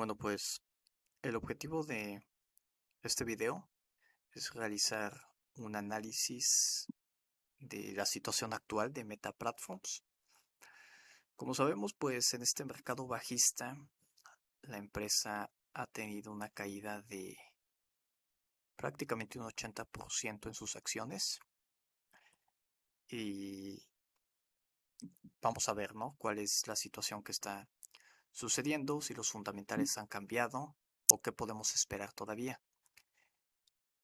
Bueno, pues el objetivo de este video es realizar un análisis de la situación actual de Meta Platforms. Como sabemos, pues en este mercado bajista, la empresa ha tenido una caída de prácticamente un 80% en sus acciones. Y vamos a ver, ¿no? Cuál es la situación que está sucediendo, si los fundamentales han cambiado o qué podemos esperar todavía.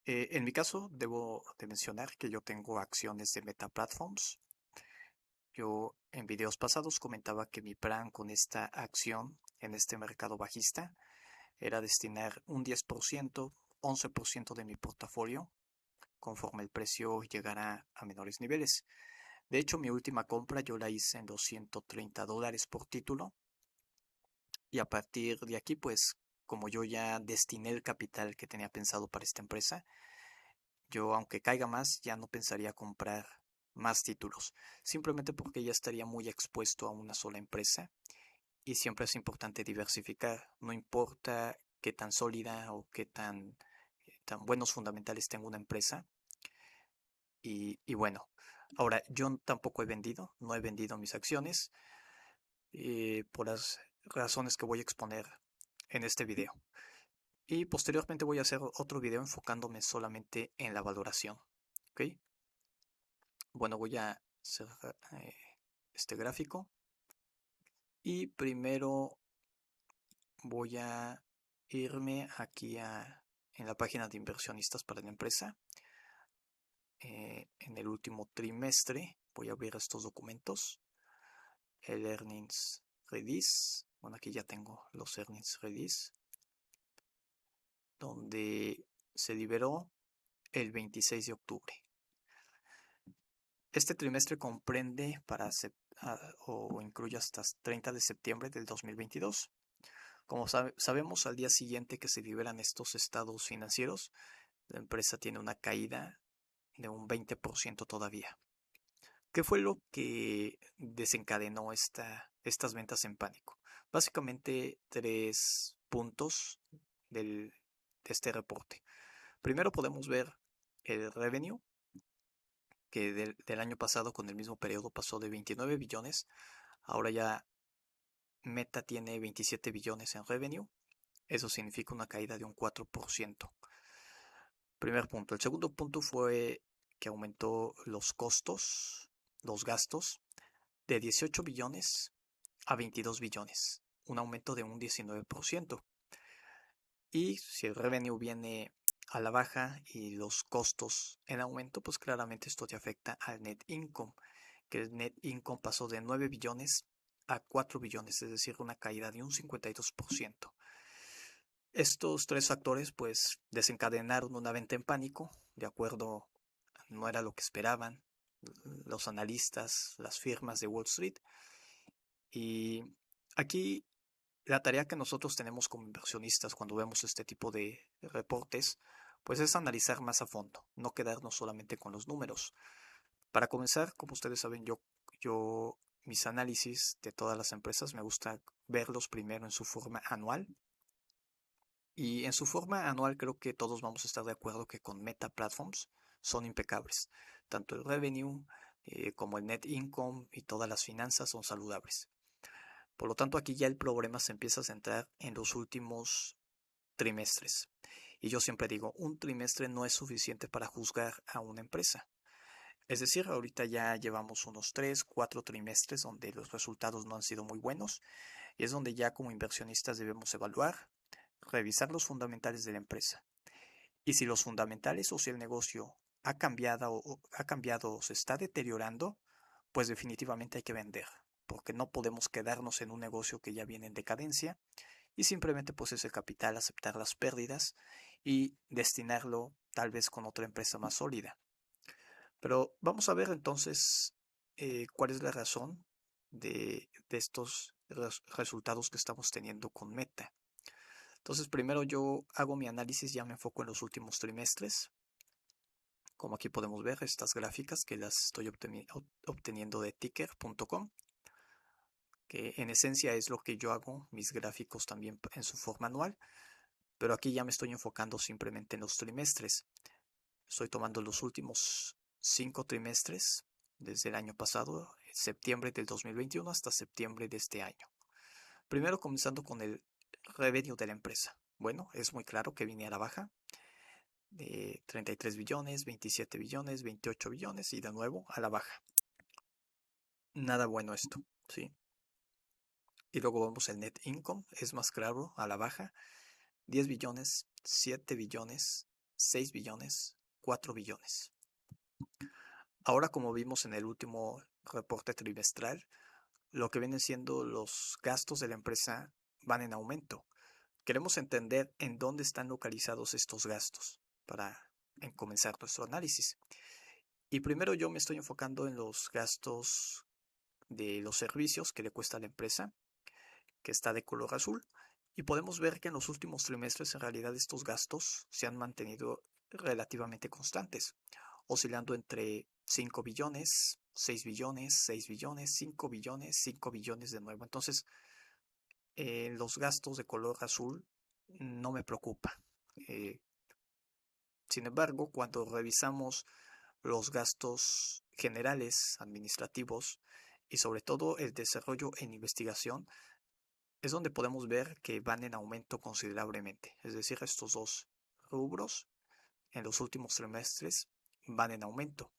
En mi caso, debo de mencionar que yo tengo acciones de Meta Platforms. Yo en videos pasados comentaba que mi plan con esta acción en este mercado bajista era destinar un 10%, 11% de mi portafolio conforme el precio llegara a menores niveles. De hecho, mi última compra yo la hice en los $130 por título y a partir de aquí, pues como yo ya destiné el capital que tenía pensado para esta empresa, yo, aunque caiga más, ya no pensaría comprar más títulos, simplemente porque ya estaría muy expuesto a una sola empresa y siempre es importante diversificar, no importa qué tan sólida o qué tan buenos fundamentales tenga una empresa. Y bueno, ahora yo tampoco no he vendido mis acciones por las razones que voy a exponer en este video. Y posteriormente voy a hacer otro video enfocándome solamente en la valoración. ¿Ok? Bueno, voy a cerrar este gráfico y primero voy a irme aquí en la página de inversionistas para la empresa. En el último trimestre voy a abrir estos documentos. El Earnings Release. Bueno, aquí ya tengo los Earnings Release, donde se liberó el 26 de octubre. Este trimestre comprende o incluye hasta 30 de septiembre del 2022. Como sabemos, al día siguiente que se liberan estos estados financieros, la empresa tiene una caída de un 20% todavía. ¿Qué fue lo que desencadenó estas ventas en pánico? Básicamente tres puntos de este reporte. Primero podemos ver el revenue, que del año pasado con el mismo periodo pasó de 29 billones. Ahora ya Meta tiene 27 billones en revenue. Eso significa una caída de un 4%. Primer punto. El segundo punto fue que aumentó los costos, los gastos, de 18 billones a 22 billones. Un aumento de un 19%. Y si el revenue viene a la baja y los costos en aumento, pues claramente esto te afecta al net income, que el net income pasó de 9 billones a 4 billones, es decir, una caída de un 52%. Estos tres factores pues desencadenaron una venta en pánico, de acuerdo, no era lo que esperaban los analistas, las firmas de Wall Street. Y aquí la tarea que nosotros tenemos como inversionistas cuando vemos este tipo de reportes, pues es analizar más a fondo, no quedarnos solamente con los números. Para comenzar, como ustedes saben, mis análisis de todas las empresas me gusta verlos primero en su forma anual. Y en su forma anual creo que todos vamos a estar de acuerdo que con Meta Platforms son impecables. Tanto el revenue como el net income y todas las finanzas son saludables. Por lo tanto, aquí ya el problema se empieza a centrar en los últimos trimestres. Y yo siempre digo, un trimestre no es suficiente para juzgar a una empresa. Es decir, ahorita ya llevamos unos 3, 4 trimestres donde los resultados no han sido muy buenos y es donde ya como inversionistas debemos evaluar, revisar los fundamentales de la empresa. Y si los fundamentales o si el negocio ha cambiado o se está deteriorando, pues definitivamente hay que vender, porque no podemos quedarnos en un negocio que ya viene en decadencia y simplemente pues ese capital aceptar las pérdidas y destinarlo tal vez con otra empresa más sólida. Pero vamos a ver entonces cuál es la razón de estos resultados que estamos teniendo con Meta. Entonces primero yo hago mi análisis, ya me enfoco en los últimos trimestres. Como aquí podemos ver estas gráficas que las estoy obteniendo de ticker.com. que en esencia es lo que yo hago, mis gráficos también en su forma anual, pero aquí ya me estoy enfocando simplemente en los trimestres. Estoy tomando los últimos 5 trimestres desde el año pasado, septiembre del 2021 hasta septiembre de este año. Primero comenzando con el revenue de la empresa. Bueno, es muy claro que viene a la baja de 33 billones, 27 billones, 28 billones y de nuevo a la baja. Nada bueno esto, ¿sí? Y luego vemos el net income, es más claro, a la baja, 10 billones, 7 billones, 6 billones, 4 billones. Ahora, como vimos en el último reporte trimestral, lo que vienen siendo los gastos de la empresa van en aumento. Queremos entender en dónde están localizados estos gastos para comenzar nuestro análisis. Y primero yo me estoy enfocando en los gastos de los servicios que le cuesta a la empresa, que está de color azul. Y podemos ver que en los últimos trimestres en realidad estos gastos se han mantenido relativamente constantes, oscilando entre 5 billones, 6 billones, 6 billones, 5 billones, 5 billones de nuevo. Entonces, los gastos de color azul no me preocupa. Sin embargo, cuando revisamos los gastos generales, administrativos y sobre todo el desarrollo en investigación, es donde podemos ver que van en aumento considerablemente. Es decir, estos dos rubros en los últimos trimestres van en aumento.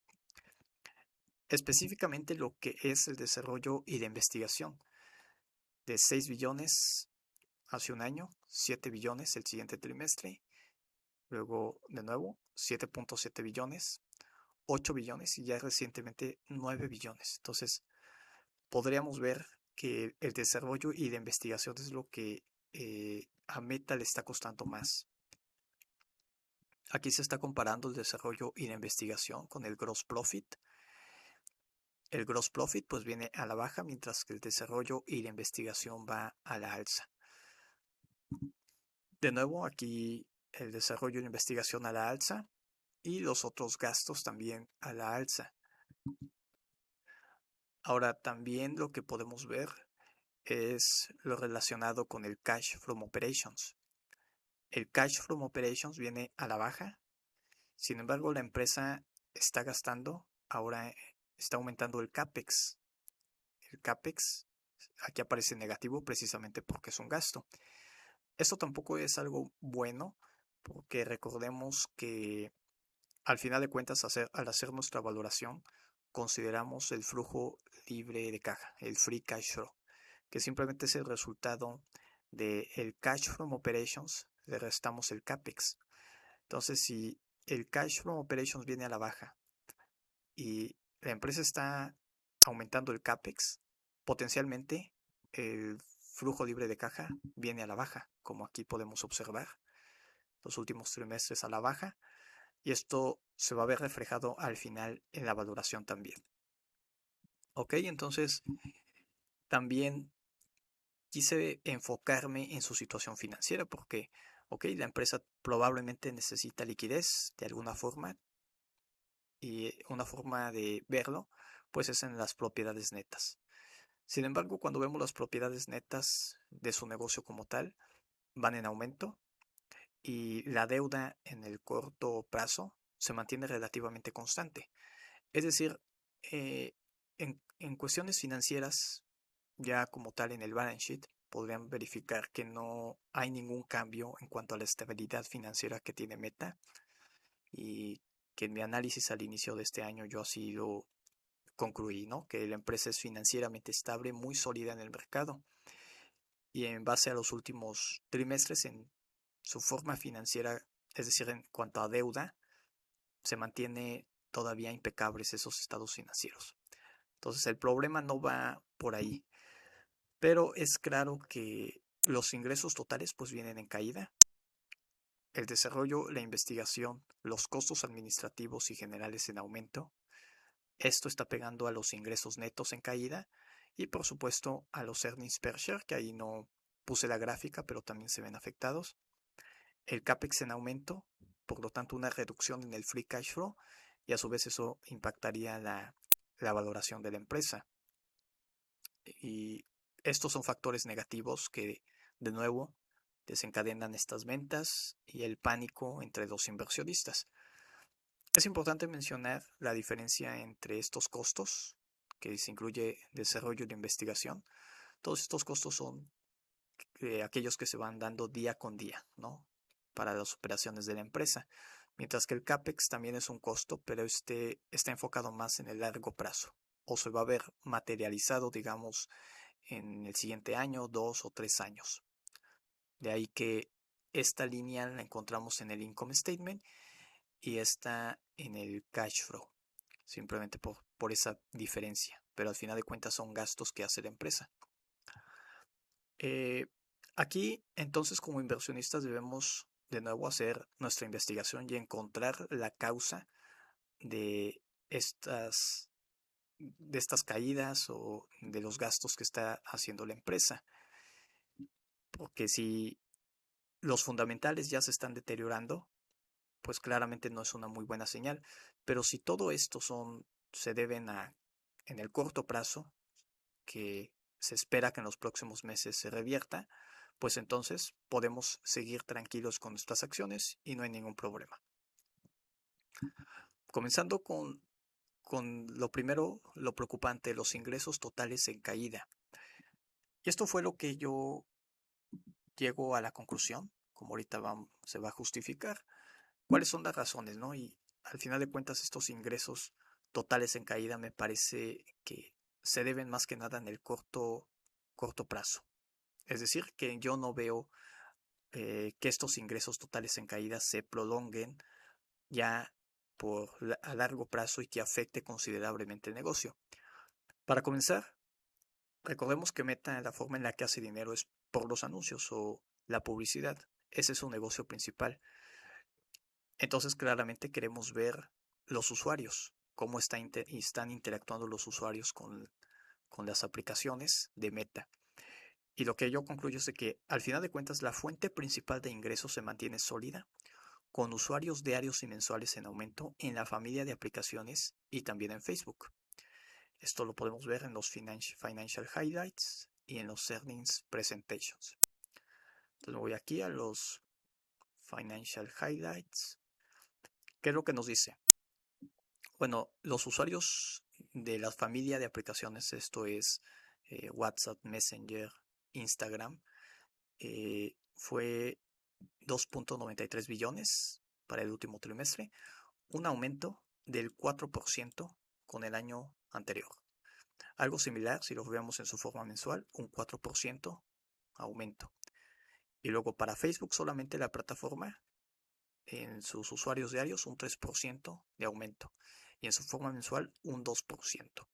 Específicamente lo que es el desarrollo y la investigación. De 6 billones hace un año, 7 billones el siguiente trimestre, luego de nuevo 7.7 billones, 8 billones y ya recientemente 9 billones. Entonces, podríamos ver que el desarrollo y la investigación es lo que a Meta le está costando más. Aquí se está comparando el desarrollo y la investigación con el gross profit. El gross profit pues viene a la baja, mientras que el desarrollo y la investigación va a la alza. De nuevo, aquí el desarrollo y la investigación a la alza y los otros gastos también a la alza. Ahora también lo que podemos ver es lo relacionado con el cash from operations. El cash from operations viene a la baja. Sin embargo, la empresa está gastando, ahora está aumentando el CAPEX. El CAPEX aquí aparece negativo precisamente porque es un gasto. Esto tampoco es algo bueno porque recordemos que al final de cuentas al hacer nuestra valoración consideramos el flujo libre de caja, el free cash flow, que simplemente es el resultado del cash from operations, le restamos el CAPEX. Entonces, si el cash from operations viene a la baja y la empresa está aumentando el CAPEX, potencialmente el flujo libre de caja viene a la baja, como aquí podemos observar, los últimos trimestres a la baja, y esto se va a ver reflejado al final en la valoración también. Ok, entonces también quise enfocarme en su situación financiera porque, ok, la empresa probablemente necesita liquidez de alguna forma y una forma de verlo, pues es en las propiedades netas. Sin embargo, cuando vemos las propiedades netas de su negocio como tal, van en aumento y la deuda en el corto plazo se mantiene relativamente constante. Es decir, en cuestiones financieras, ya como tal en el balance sheet, podrían verificar que no hay ningún cambio en cuanto a la estabilidad financiera que tiene Meta y que en mi análisis al inicio de este año yo así lo concluí, ¿no? Que la empresa es financieramente estable, muy sólida en el mercado y en base a los últimos trimestres en su forma financiera, es decir, en cuanto a deuda, se mantiene todavía impecables esos estados financieros. Entonces el problema no va por ahí, pero es claro que los ingresos totales pues vienen en caída. El desarrollo, la investigación, los costos administrativos y generales en aumento. Esto está pegando a los ingresos netos en caída y por supuesto a los earnings per share, que ahí no puse la gráfica, pero también se ven afectados. El CAPEX en aumento, por lo tanto una reducción en el free cash flow y a su vez eso impactaría la valoración de la empresa. Y estos son factores negativos que, de nuevo, desencadenan estas ventas y el pánico entre los inversionistas. Es importante mencionar la diferencia entre estos costos, que se incluye desarrollo de investigación. Todos estos costos son aquellos que se van dando día con día, ¿no? Para las operaciones de la empresa. Mientras que el CAPEX también es un costo, pero este está enfocado más en el largo plazo, o se va a ver materializado, digamos, en el siguiente año, 2 o 3 años. De ahí que esta línea la encontramos en el income statement y esta en el cash flow, simplemente por esa diferencia, pero al final de cuentas son gastos que hace la empresa. Aquí entonces como inversionistas debemos de nuevo hacer nuestra investigación y encontrar la causa de estas, de estas caídas o de los gastos que está haciendo la empresa. Porque si los fundamentales ya se están deteriorando, pues claramente no es una muy buena señal. Pero si todo esto se deben a en el corto plazo, que se espera que en los próximos meses se revierta, pues entonces podemos seguir tranquilos con nuestras acciones y no hay ningún problema. Comenzando con lo primero, lo preocupante, los ingresos totales en caída. Y esto fue lo que yo llego a la conclusión, como ahorita se va a justificar, cuáles son las razones, ¿no? Y al final de cuentas estos ingresos totales en caída me parece que se deben más que nada en el corto plazo. Es decir, que yo no veo que estos ingresos totales en caída se prolonguen ya a largo plazo y que afecte considerablemente el negocio. Para comenzar, recordemos que Meta, la forma en la que hace dinero es por los anuncios o la publicidad. Ese es su negocio principal. Entonces, claramente queremos ver los usuarios, cómo están interactuando los usuarios con las aplicaciones de Meta. Y lo que yo concluyo es de que, al final de cuentas, la fuente principal de ingresos se mantiene sólida, con usuarios diarios y mensuales en aumento en la familia de aplicaciones y también en Facebook. Esto lo podemos ver en los Financial Highlights y en los Earnings Presentations. Entonces me voy aquí a los Financial Highlights. ¿Qué es lo que nos dice? Bueno, los usuarios de la familia de aplicaciones, esto es WhatsApp, Messenger, Instagram, fue 2.93 billones para el último trimestre, un aumento del 4% con el año anterior. Algo similar si lo vemos en su forma mensual, un 4% aumento. Y luego para Facebook solamente la plataforma, en sus usuarios diarios, un 3% de aumento. Y en su forma mensual, un 2%.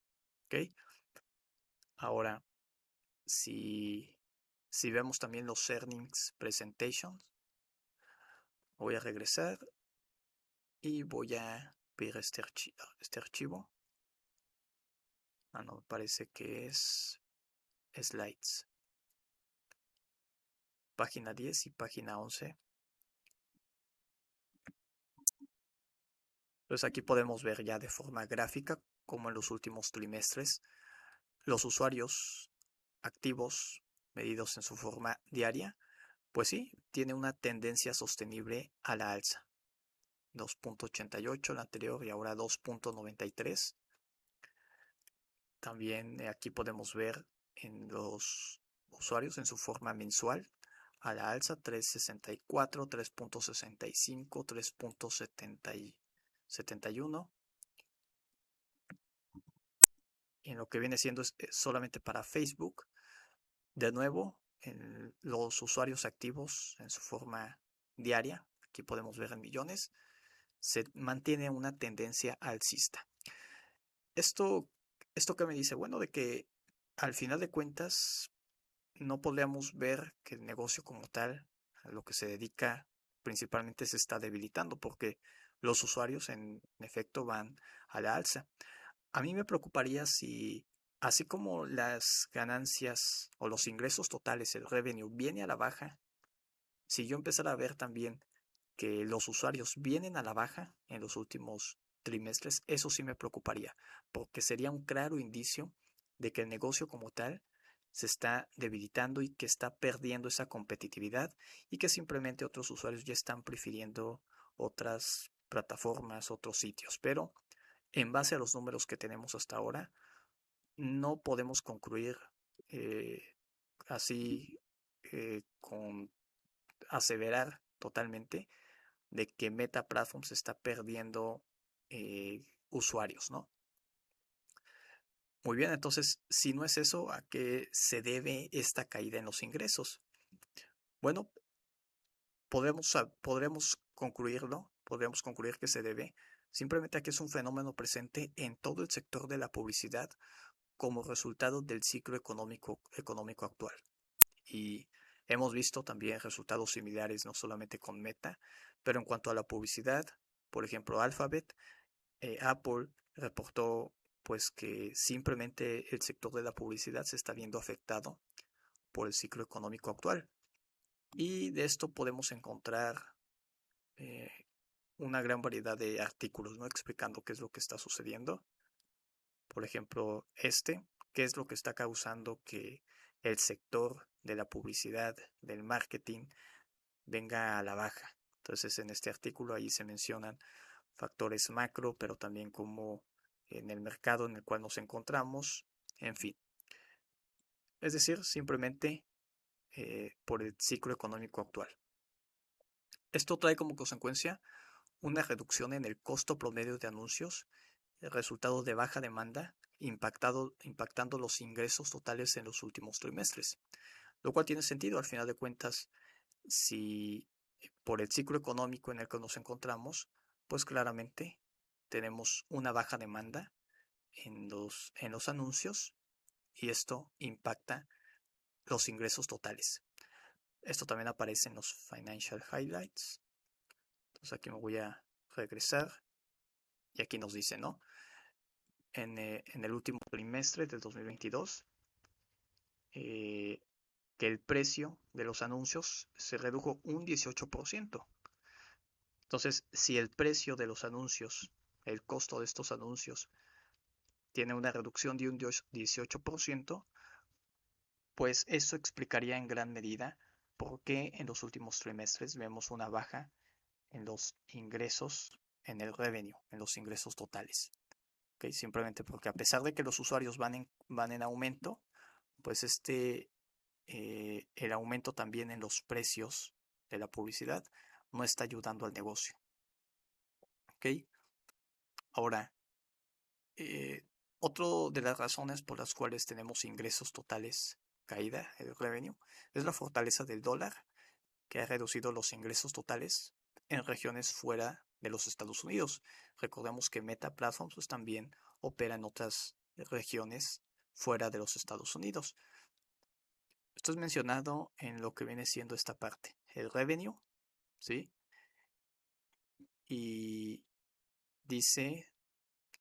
¿Ok? Ahora, si vemos también los Earnings Presentations, voy a regresar y voy a ver este archivo. No, me parece que es Slides. Página 10 y página 11. Entonces aquí podemos ver ya de forma gráfica como en los últimos trimestres los usuarios activos medidos en su forma diaria, pues sí, tiene una tendencia sostenible a la alza. 2.88 el anterior y ahora 2.93. También aquí podemos ver en los usuarios en su forma mensual a la alza 3.64, 3.65, 3.71. Y en lo que viene siendo solamente para Facebook, de nuevo, en los usuarios activos en su forma diaria, aquí podemos ver en millones, se mantiene una tendencia alcista. Esto que me dice, bueno, de que al final de cuentas no podemos ver que el negocio como tal, a lo que se dedica principalmente se está debilitando porque los usuarios en efecto van a la alza. A mí me preocuparía si, así como las ganancias o los ingresos totales, el revenue, viene a la baja, si yo empezara a ver también que los usuarios vienen a la baja en los últimos trimestres, eso sí me preocuparía, porque sería un claro indicio de que el negocio como tal se está debilitando y que está perdiendo esa competitividad y que simplemente otros usuarios ya están prefiriendo otras plataformas, otros sitios. Pero en base a los números que tenemos hasta ahora, no podemos concluir eh, así con aseverar totalmente de que Meta Platforms está perdiendo usuarios, ¿no? Muy bien, entonces, si no es eso, ¿a qué se debe esta caída en los ingresos? Bueno, podremos concluir que se debe simplemente a que es un fenómeno presente en todo el sector de la publicidad como resultado del ciclo económico actual. Y hemos visto también resultados similares no solamente con Meta, pero en cuanto a la publicidad, por ejemplo, Alphabet, Apple reportó pues que simplemente el sector de la publicidad se está viendo afectado por el ciclo económico actual. Y de esto podemos encontrar eh, una gran variedad de artículos, ¿no? Explicando qué es lo que está sucediendo. Por ejemplo, qué es lo que está causando que el sector de la publicidad, del marketing, venga a la baja. Entonces, en este artículo ahí se mencionan factores macro, pero también como en el mercado en el cual nos encontramos, en fin. Es decir, simplemente por el ciclo económico actual. Esto trae como consecuencia una reducción en el costo promedio de anuncios, el resultado de baja demanda, impactando los ingresos totales en los últimos trimestres. Lo cual tiene sentido, al final de cuentas, si por el ciclo económico en el que nos encontramos, pues claramente tenemos una baja demanda en los anuncios y esto impacta los ingresos totales. Esto también aparece en los Financial Highlights. Entonces aquí me voy a regresar y aquí nos dice, ¿no? En el último trimestre del 2022, que el precio de los anuncios se redujo un 18%. Entonces, si el precio de los anuncios, el costo de estos anuncios, tiene una reducción de un 18%, pues eso explicaría en gran medida por qué en los últimos trimestres vemos una baja en los ingresos, en el revenue, en los ingresos totales. ¿Okay? Simplemente porque a pesar de que los usuarios van en aumento, pues el aumento también en los precios de la publicidad no está ayudando al negocio. ¿Okay? Ahora, otra de las razones por las cuales tenemos ingresos totales caída, el revenue, es la fortaleza del dólar, que ha reducido los ingresos totales en regiones fuera de los Estados Unidos. Recordemos que Meta Platforms pues, también opera en otras regiones fuera de los Estados Unidos. Esto es mencionado en lo que viene siendo esta parte, el revenue, ¿sí? Y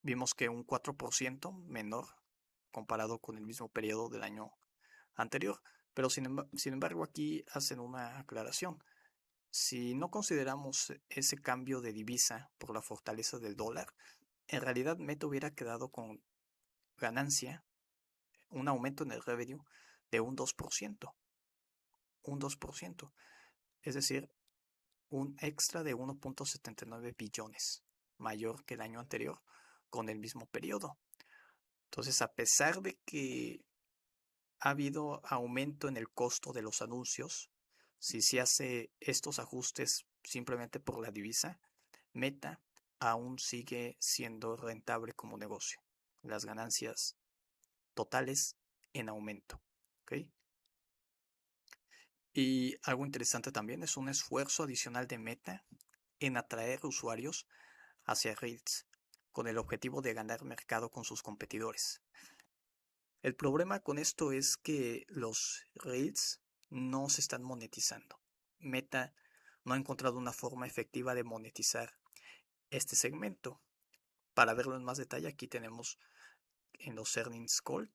vimos que un 4% menor comparado con el mismo periodo del año anterior. Pero sin embargo aquí hacen una aclaración. Si no consideramos ese cambio de divisa por la fortaleza del dólar, en realidad Meta hubiera quedado con ganancia, un aumento en el revenue de un 2%. Un 2%. Es decir, un extra de 1.79 billones, mayor que el año anterior con el mismo periodo. Entonces, a pesar de que ha habido aumento en el costo de los anuncios, si se hace estos ajustes simplemente por la divisa, Meta aún sigue siendo rentable como negocio. Las ganancias totales en aumento. ¿Okay? Y algo interesante también es un esfuerzo adicional de Meta en atraer usuarios hacia Reels con el objetivo de ganar mercado con sus competidores. El problema con esto es que los Reels no se están monetizando. Meta no ha encontrado una forma efectiva de monetizar este segmento. Para verlo en más detalle, aquí tenemos en los earnings call.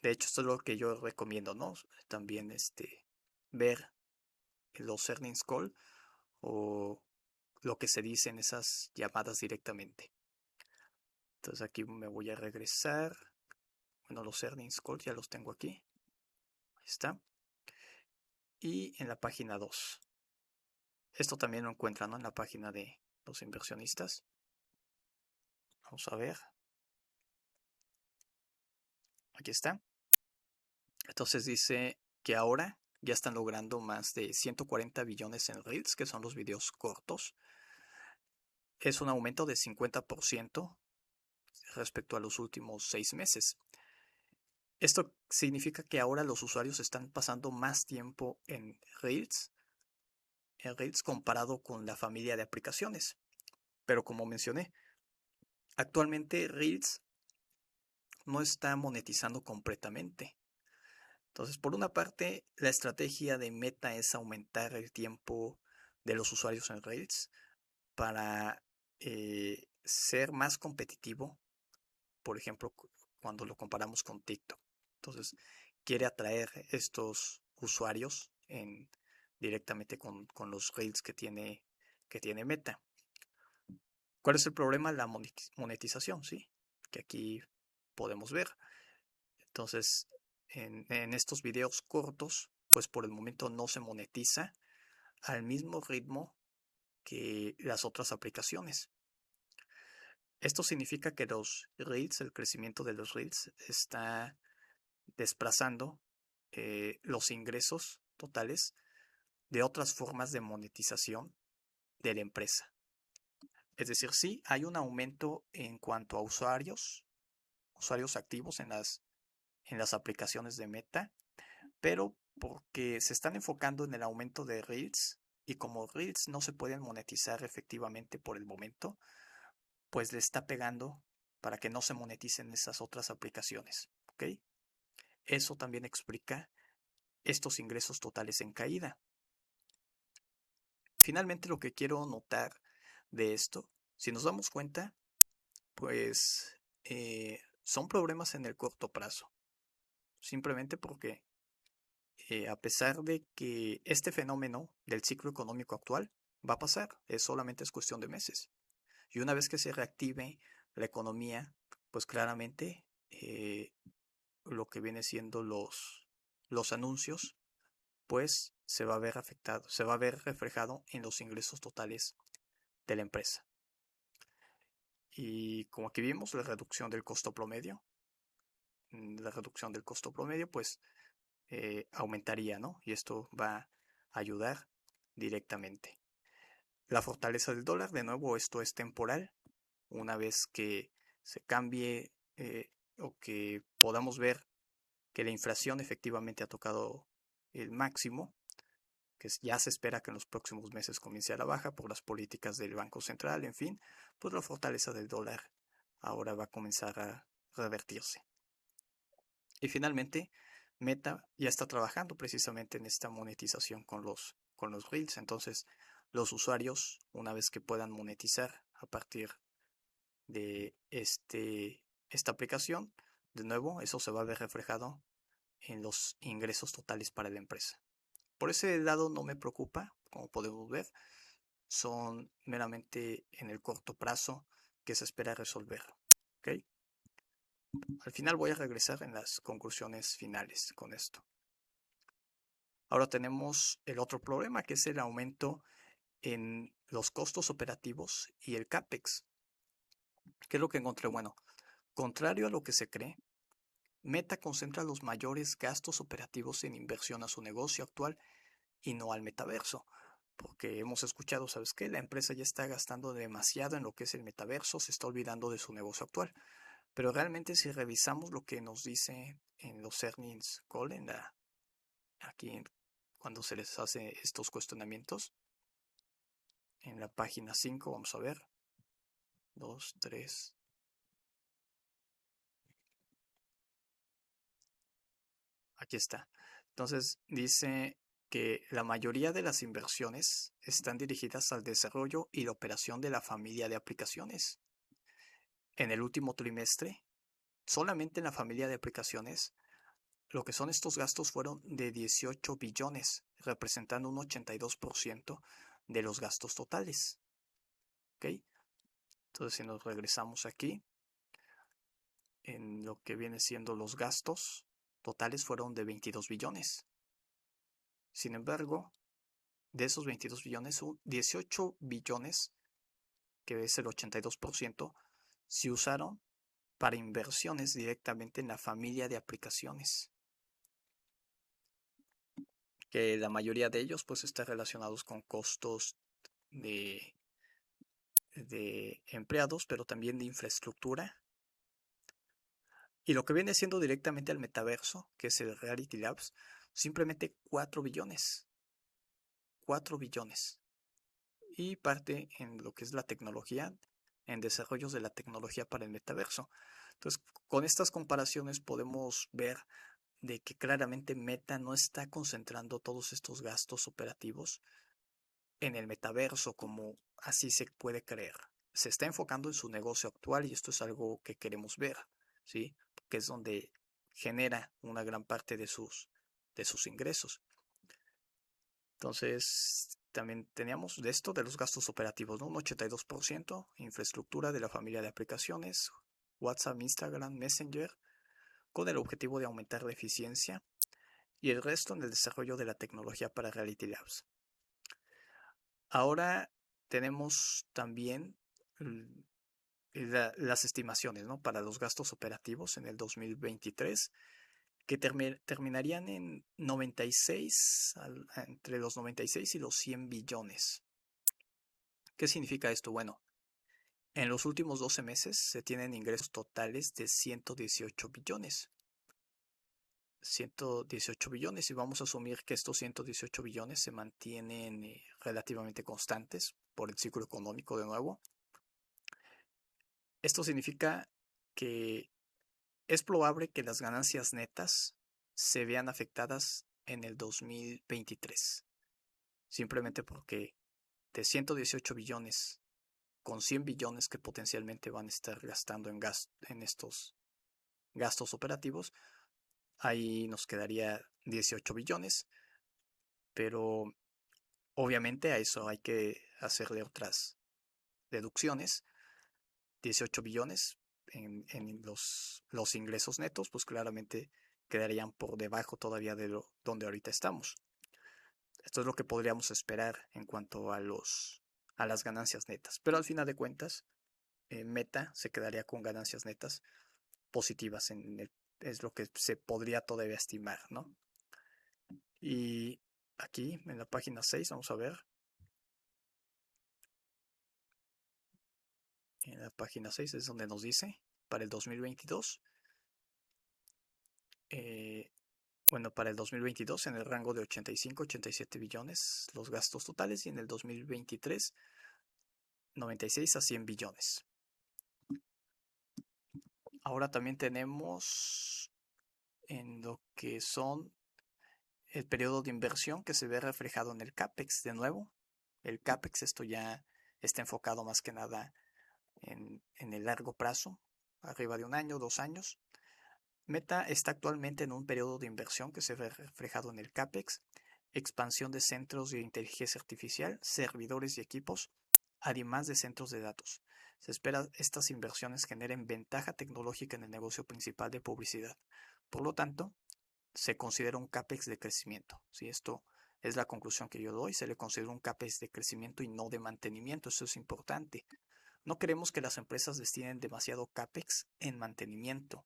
De hecho, esto es lo que yo recomiendo, ¿no? También ver los earnings call o lo que se dice en esas llamadas directamente. Entonces aquí me voy a regresar. Bueno, los earnings call ya los tengo aquí. está. Y en la página 2. Esto también lo encuentran, ¿no?, en la página de los inversionistas. Vamos a ver. Aquí está. Entonces dice que ahora ya están logrando más de 140 billones en Reels, que son los videos cortos. Es un aumento de 50% respecto a los últimos 6 meses. Esto significa que ahora los usuarios están pasando más tiempo en Reels comparado con la familia de aplicaciones. Pero como mencioné, actualmente Reels no está monetizando completamente. Entonces, por una parte, la estrategia de Meta es aumentar el tiempo de los usuarios en Reels para ser más competitivo, por ejemplo, cuando lo comparamos con TikTok. Entonces, quiere atraer estos usuarios directamente con los Reels que tiene Meta. ¿Cuál es el problema? La monetización, ¿sí? Que aquí podemos ver. Entonces, en estos videos cortos, pues por el momento no se monetiza al mismo ritmo que las otras aplicaciones. Esto significa que los Reels, el crecimiento de los Reels está desplazando los ingresos totales de otras formas de monetización de la empresa. Es decir, sí hay un aumento en cuanto a usuarios activos en las aplicaciones de Meta, pero porque se están enfocando en el aumento de Reels, y como Reels no se pueden monetizar efectivamente por el momento, pues le está pegando para que no se moneticen esas otras aplicaciones, ¿ok? Eso también explica estos ingresos totales en caída. Finalmente, lo que quiero notar de esto, si nos damos cuenta, pues son problemas en el corto plazo, simplemente porque a pesar de que este fenómeno del ciclo económico actual va a pasar, solamente es cuestión de meses. Y una vez que se reactive la economía, pues claramente lo que viene siendo los anuncios, pues se va a ver afectado, se va a ver reflejado en los ingresos totales de la empresa. Y como aquí vimos, la reducción del costo promedio, pues aumentaría, ¿no? Y esto va a ayudar directamente. La fortaleza del dólar, de nuevo, esto es temporal. Una vez que se cambie o que podamos ver que la inflación efectivamente ha tocado el máximo, que ya se espera que en los próximos meses comience a la baja por las políticas del Banco Central, en fin, pues la fortaleza del dólar ahora va a comenzar a revertirse. Y finalmente, Meta ya está trabajando precisamente en esta monetización con los Reels. Entonces, los usuarios, una vez que puedan monetizar a partir de esta aplicación, de nuevo, eso se va a ver reflejado en los ingresos totales para la empresa. Por ese lado no me preocupa, como podemos ver, son meramente en el corto plazo que se espera resolver. ¿Okay? Al final voy a regresar en las conclusiones finales con esto. Ahora tenemos el otro problema, que es el aumento en los costos operativos y el CAPEX. ¿Qué es lo que encontré? Bueno, contrario a lo que se cree, Meta concentra los mayores gastos operativos en inversión a su negocio actual y no al metaverso. Porque hemos escuchado, ¿sabes qué? La empresa ya está gastando demasiado en lo que es el metaverso, se está olvidando de su negocio actual. Pero realmente si revisamos lo que nos dice en los earnings call, aquí cuando se les hace estos cuestionamientos, en la página 5, vamos a ver, 2, 3. Aquí está. Entonces dice que la mayoría de las inversiones están dirigidas al desarrollo y la operación de la familia de aplicaciones. En el último trimestre, solamente en la familia de aplicaciones, lo que son estos gastos fueron de 18 billones, representando un 82% de los gastos totales. ¿Ok? Entonces, si nos regresamos aquí, en lo que viene siendo los gastos, totales fueron de 22 billones. Sin embargo, de esos 22 billones, 18 billones, que es el 82%, se usaron para inversiones directamente en la familia de aplicaciones, que la mayoría de ellos pues están relacionados con costos de empleados, pero también de infraestructura. Y lo que viene siendo directamente al metaverso, que es el Reality Labs, simplemente 4 billones. 4 billones. Y parte en lo que es la tecnología, en desarrollos de la tecnología para el metaverso. Entonces, con estas comparaciones podemos ver de que claramente Meta no está concentrando todos estos gastos operativos en el metaverso como así se puede creer. Se está enfocando en su negocio actual y esto es algo que queremos ver, ¿sí? Porque es donde genera una gran parte de sus ingresos. Entonces, también teníamos de esto de los gastos operativos, ¿no? Un 82%, infraestructura de la familia de aplicaciones, WhatsApp, Instagram, Messenger, con el objetivo de aumentar la eficiencia y el resto en el desarrollo de la tecnología para Reality Labs. Ahora tenemos también las estimaciones, ¿no? Para los gastos operativos en el 2023, que terminarían en 96, entre los 96 y los 100 billones. ¿Qué significa esto? Bueno, en los últimos 12 meses se tienen ingresos totales de 118 billones. 118 billones y vamos a asumir que estos 118 billones se mantienen relativamente constantes por el ciclo económico de nuevo. Esto significa que es probable que las ganancias netas se vean afectadas en el 2023, simplemente porque de 118 billones con 100 billones que potencialmente van a estar gastando en estos gastos operativos, ahí nos quedaría 18 billones, pero obviamente a eso hay que hacerle otras deducciones. 18 billones en los ingresos netos, pues claramente quedarían por debajo todavía de donde ahorita estamos. Esto es lo que podríamos esperar en cuanto a las ganancias netas. Pero al final de cuentas, Meta se quedaría con ganancias netas positivas. Es lo que se podría todavía estimar, ¿no? Y aquí en la página 6 vamos a ver. En la página 6 es donde nos dice para el 2022. Bueno, para el 2022 en el rango de 85-87 billones los gastos totales y en el 2023 96 a 100 billones. Ahora también tenemos en lo que son el periodo de inversión que se ve reflejado en el CAPEX de nuevo. El CAPEX, esto ya está enfocado más que nada en el largo plazo, arriba de 1 año, 2 años. Meta está actualmente en un periodo de inversión que se ve reflejado en el CAPEX, expansión de centros de inteligencia artificial, servidores y equipos, además de centros de datos. Se espera estas inversiones generen ventaja tecnológica en el negocio principal de publicidad. Por lo tanto, se considera un CAPEX de crecimiento. ¿Sí? Esto es la conclusión que yo doy. Se le considera un CAPEX de crecimiento y no de mantenimiento. Eso es importante. No queremos que las empresas destinen demasiado CAPEX en mantenimiento.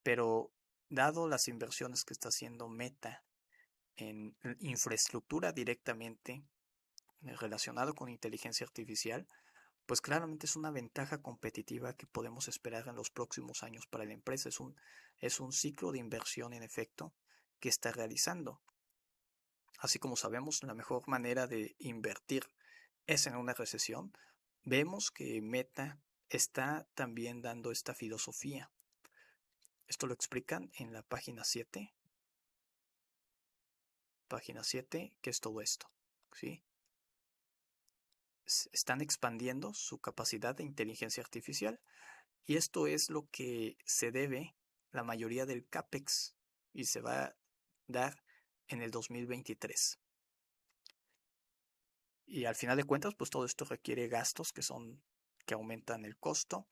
Pero dado las inversiones que está haciendo Meta en infraestructura directamente relacionado con inteligencia artificial, pues claramente es una ventaja competitiva que podemos esperar en los próximos años para la empresa. Es un ciclo de inversión en efecto que está realizando. Así como sabemos, la mejor manera de invertir es en una recesión. Vemos que Meta está también dando esta filosofía. Esto lo explican en la página 7. Página 7, que es todo esto, ¿sí? Están expandiendo su capacidad de inteligencia artificial y esto es lo que se debe la mayoría del CAPEX y se va a dar en el 2023. Y al final de cuentas, pues todo esto requiere gastos que aumentan el costo.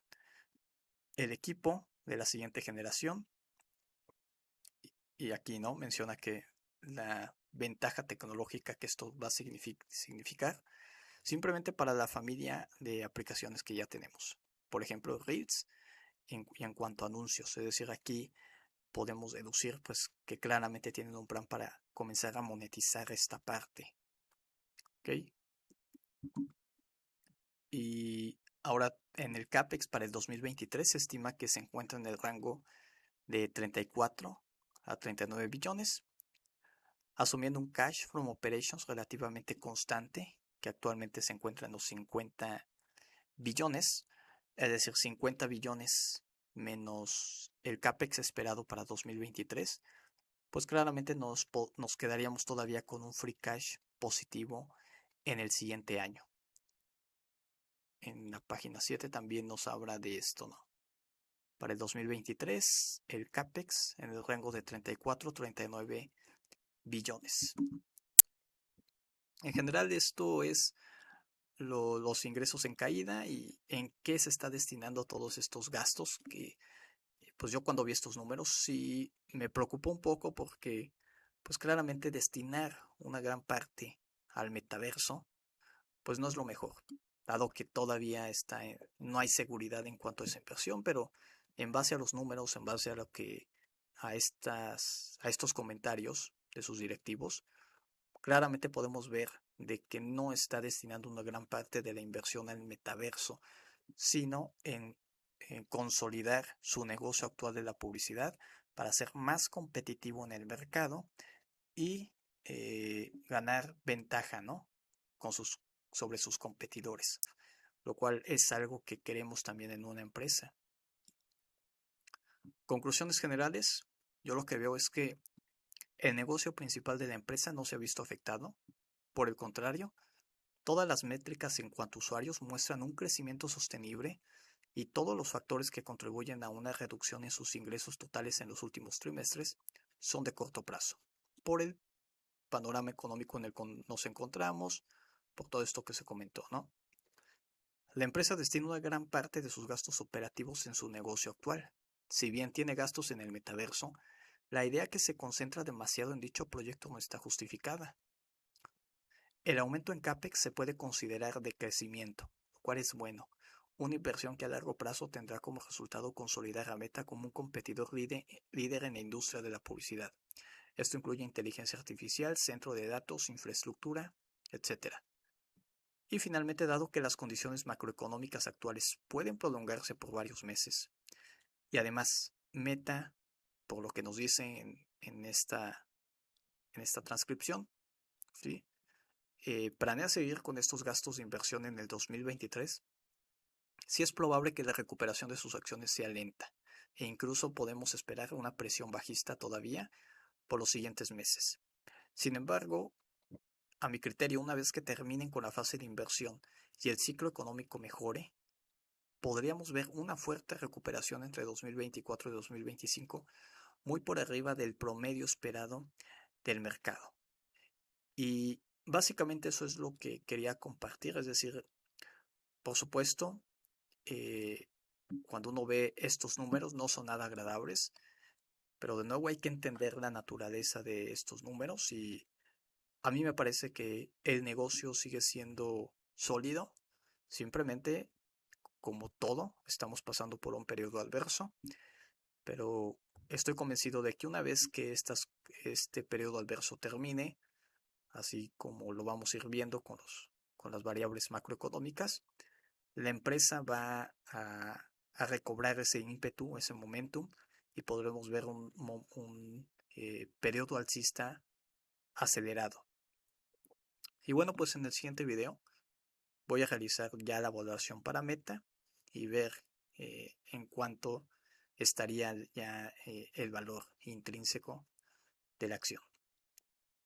El equipo de la siguiente generación y aquí no menciona que la ventaja tecnológica que esto va a significar simplemente para la familia de aplicaciones que ya tenemos. Por ejemplo, Reels y en cuanto a anuncios, es decir, aquí podemos deducir pues que claramente tienen un plan para comenzar a monetizar esta parte. ¿Ok? Y ahora en el CAPEX para el 2023 se estima que se encuentra en el rango de 34 a 39 billones, asumiendo un cash from operations relativamente constante, que actualmente se encuentra en los 50 billones, es decir, 50 billones menos el CAPEX esperado para 2023, pues claramente nos quedaríamos todavía con un free cash positivo en el siguiente año. En la página 7 también nos habla de esto, ¿no? Para el 2023, el CAPEX en el rango de 34-39 billones. En general, esto es los ingresos en caída y en qué se está destinando todos estos gastos que pues yo cuando vi estos números sí me preocupó un poco porque pues claramente destinar una gran parte al metaverso pues no es lo mejor, dado que todavía no hay seguridad en cuanto a esa inversión, pero en base a los números, en base a lo que a estos comentarios de sus directivos, claramente podemos ver de que no está destinando una gran parte de la inversión al metaverso, sino en consolidar su negocio actual de la publicidad para ser más competitivo en el mercado y ganar ventaja, ¿no? Sobre sus competidores, lo cual es algo que queremos también en una empresa. Conclusiones generales, yo lo que veo es que el negocio principal de la empresa no se ha visto afectado. Por el contrario, todas las métricas en cuanto a usuarios muestran un crecimiento sostenible y todos los factores que contribuyen a una reducción en sus ingresos totales en los últimos trimestres son de corto plazo, por el panorama económico en el que nos encontramos, por todo esto que se comentó, ¿no? La empresa destina una gran parte de sus gastos operativos en su negocio actual. Si bien tiene gastos en el metaverso, la idea que se concentra demasiado en dicho proyecto no está justificada. El aumento en CAPEX se puede considerar de crecimiento, lo cual es bueno. Una inversión que a largo plazo tendrá como resultado consolidar a Meta como un competidor líder en la industria de la publicidad. Esto incluye inteligencia artificial, centro de datos, infraestructura, etc. Y finalmente, dado que las condiciones macroeconómicas actuales pueden prolongarse por varios meses, y además Meta, por lo que nos dice en esta transcripción, ¿sí? Planea seguir con estos gastos de inversión en el 2023, sí es probable que la recuperación de sus acciones sea lenta, e incluso podemos esperar una presión bajista todavía por los siguientes meses. Sin embargo, a mi criterio, una vez que terminen con la fase de inversión y el ciclo económico mejore, podríamos ver una fuerte recuperación entre 2024 y 2025, muy por arriba del promedio esperado del mercado. Y básicamente eso es lo que quería compartir, es decir, por supuesto, cuando uno ve estos números no son nada agradables, pero de nuevo hay que entender la naturaleza de estos números y a mí me parece que el negocio sigue siendo sólido, simplemente como todo estamos pasando por un periodo adverso, pero estoy convencido de que una vez que este periodo adverso termine, así como lo vamos a ir viendo con las variables macroeconómicas, la empresa va a recobrar ese ímpetu, ese momentum, y podremos ver un periodo alcista acelerado. Y bueno, pues en el siguiente video voy a realizar ya la evaluación para Meta y ver en cuánto estaría ya el valor intrínseco de la acción.